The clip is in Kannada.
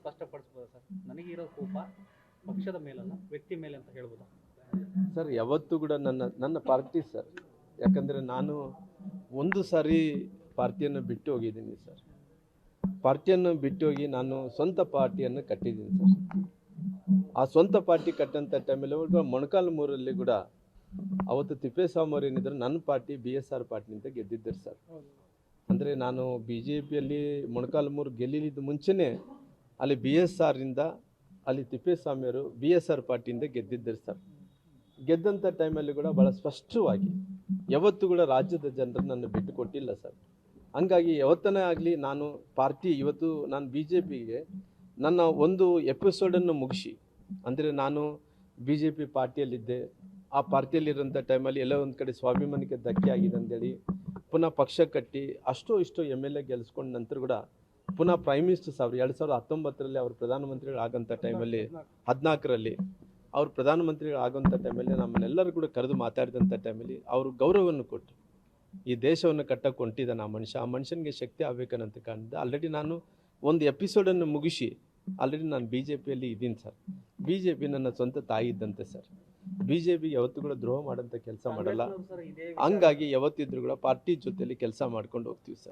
ಸ್ಪಷ್ಟಪಡಿಸ್ಬೋದಾ ಸರ್? ನನಗಿರೋ ಕೋಪ ಪಕ್ಷದ ಮೇಲಲ್ಲ, ವ್ಯಕ್ತಿ ಮೇಲೆ ಅಂತ ಹೇಳ್ಬೋದಾ ಸರ್? ಯಾವತ್ತೂ ಕೂಡ ನನ್ನ ಪಾರ್ಟಿ ಸರ್. ಯಾಕಂದರೆ ನಾನು ಒಂದು ಸಾರಿ ಪಾರ್ಟಿಯನ್ನು ಬಿಟ್ಟು ಹೋಗಿದ್ದೀನಿ ಸರ್. ಪಾರ್ಟಿಯನ್ನು ಬಿಟ್ಟು ಹೋಗಿ ನಾನು ಸ್ವಂತ ಪಾರ್ಟಿಯನ್ನು ಕಟ್ಟಿದ್ದೀನಿ ಸರ್. ಆ ಸ್ವಂತ ಪಾರ್ಟಿ ಕಟ್ಟಂಥ ಟೈಮಲ್ಲಿ ಮೊಣಕಾಲ್ಮೂರಲ್ಲಿ ಕೂಡ ಅವತ್ತು ತಿಪ್ಪೇಸ್ವಾಮಿ ಅವರು ಏನಿದ್ರು ನನ್ನ ಪಾರ್ಟಿ BSR ಪಾರ್ಟಿನಿಂದ ಗೆದ್ದಿದ್ದರು ಸರ್. ಅಂದರೆ ನಾನು BJPಯಲ್ಲಿ ಮೊಣಕಾಲ್ಮೂರು ಗೆಲ್ಲಿದ ಮುಂಚೆನೇ ಅಲ್ಲಿ BSRಯಿಂದ ಅಲ್ಲಿ ತಿಪ್ಪೇಸ್ವಾಮಿಯವರು BSR ಪಾರ್ಟಿಯಿಂದ ಗೆದ್ದಿದ್ದರು ಸರ್. ಗೆದ್ದಂಥ ಟೈಮಲ್ಲಿ ಕೂಡ ಭಾಳ ಸ್ಪಷ್ಟವಾಗಿ ಯಾವತ್ತೂ ಕೂಡ ರಾಜ್ಯದ ಜನರು ನನ್ನ ಬಿಟ್ಟು ಕೊಟ್ಟಿಲ್ಲ ಸರ್. ಹಂಗಾಗಿ ಯಾವತ್ತನೇ ಆಗಲಿ ನಾನು ಪಾರ್ಟಿ ಇವತ್ತು ನಾನು BJPಗೆ ನನ್ನ ಒಂದು ಎಪಿಸೋಡನ್ನು ಮುಗಿಸಿ, ಅಂದರೆ ನಾನು BJP ಪಾರ್ಟಿಯಲ್ಲಿದ್ದೆ, ಆ ಪಾರ್ಟಿಯಲ್ಲಿರೋಂಥ ಟೈಮಲ್ಲಿ ಎಲ್ಲೋ ಒಂದು ಕಡೆ ಸ್ವಾಭಿಮಾನಕ್ಕೆ ಧಕ್ಕೆ ಆಗಿದೆ ಅಂತೇಳಿ ಪುನಃ ಪಕ್ಷ ಕಟ್ಟಿ ಅಷ್ಟೋ ಇಷ್ಟೋ MLA ಗೆಲ್ಲಿಸ್ಕೊಂಡ ನಂತರ ಕೂಡ ಪುನಃ ಪ್ರೈಮ್ ಮಿನಿಸ್ಟರ್ಸ್ ಅವರು 2019ರಲ್ಲಿ ಅವರು ಪ್ರಧಾನಮಂತ್ರಿಗಳು ಆಗೋಂಥ ಟೈಮಲ್ಲಿ 14ರಲ್ಲಿ ಅವರು ಪ್ರಧಾನಮಂತ್ರಿಗಳು ಆಗೋಂಥ ಟೈಮಲ್ಲಿ ನಮ್ಮನ್ನೆಲ್ಲರೂ ಕೂಡ ಕರೆದು ಮಾತಾಡಿದಂಥ ಟೈಮಲ್ಲಿ ಅವರು ಗೌರವವನ್ನು ಕೊಟ್ಟು ಈ ದೇಶವನ್ನು ಕಟ್ಟಕ್ಕೆ ಹೊಂಟಿದ್ದಾನೆ ಆ ಮನುಷ್ಯನಿಗೆ ಶಕ್ತಿ ಆಗಬೇಕನ್ನಂತ ಕಾರಣದಿಂದ ಆಲ್ರೆಡಿ ನಾನು ಒಂದು ಎಪಿಸೋಡನ್ನು ಮುಗಿಸಿ ಆಲ್ರೆಡಿ ನಾನು BJPಯಲ್ಲಿ ಇದ್ದೀನಿ ಸರ್. BJP ನನ್ನ ಸ್ವಂತ ತಾಯಿ ಇದ್ದಂತೆ ಸರ್. BJPಗೆ ಯಾವತ್ತೂ ಕೂಡ ದ್ರೋಹ ಮಾಡೋಂಥ ಕೆಲಸ ಮಾಡಲ್ಲ. ಹಂಗಾಗಿ ಯಾವತ್ತಿದ್ರೂ ಕೂಡ ಪಾರ್ಟಿ ಜೊತೆಯಲ್ಲಿ ಕೆಲಸ ಮಾಡ್ಕೊಂಡು ಹೋಗ್ತೀವಿ ಸರ್.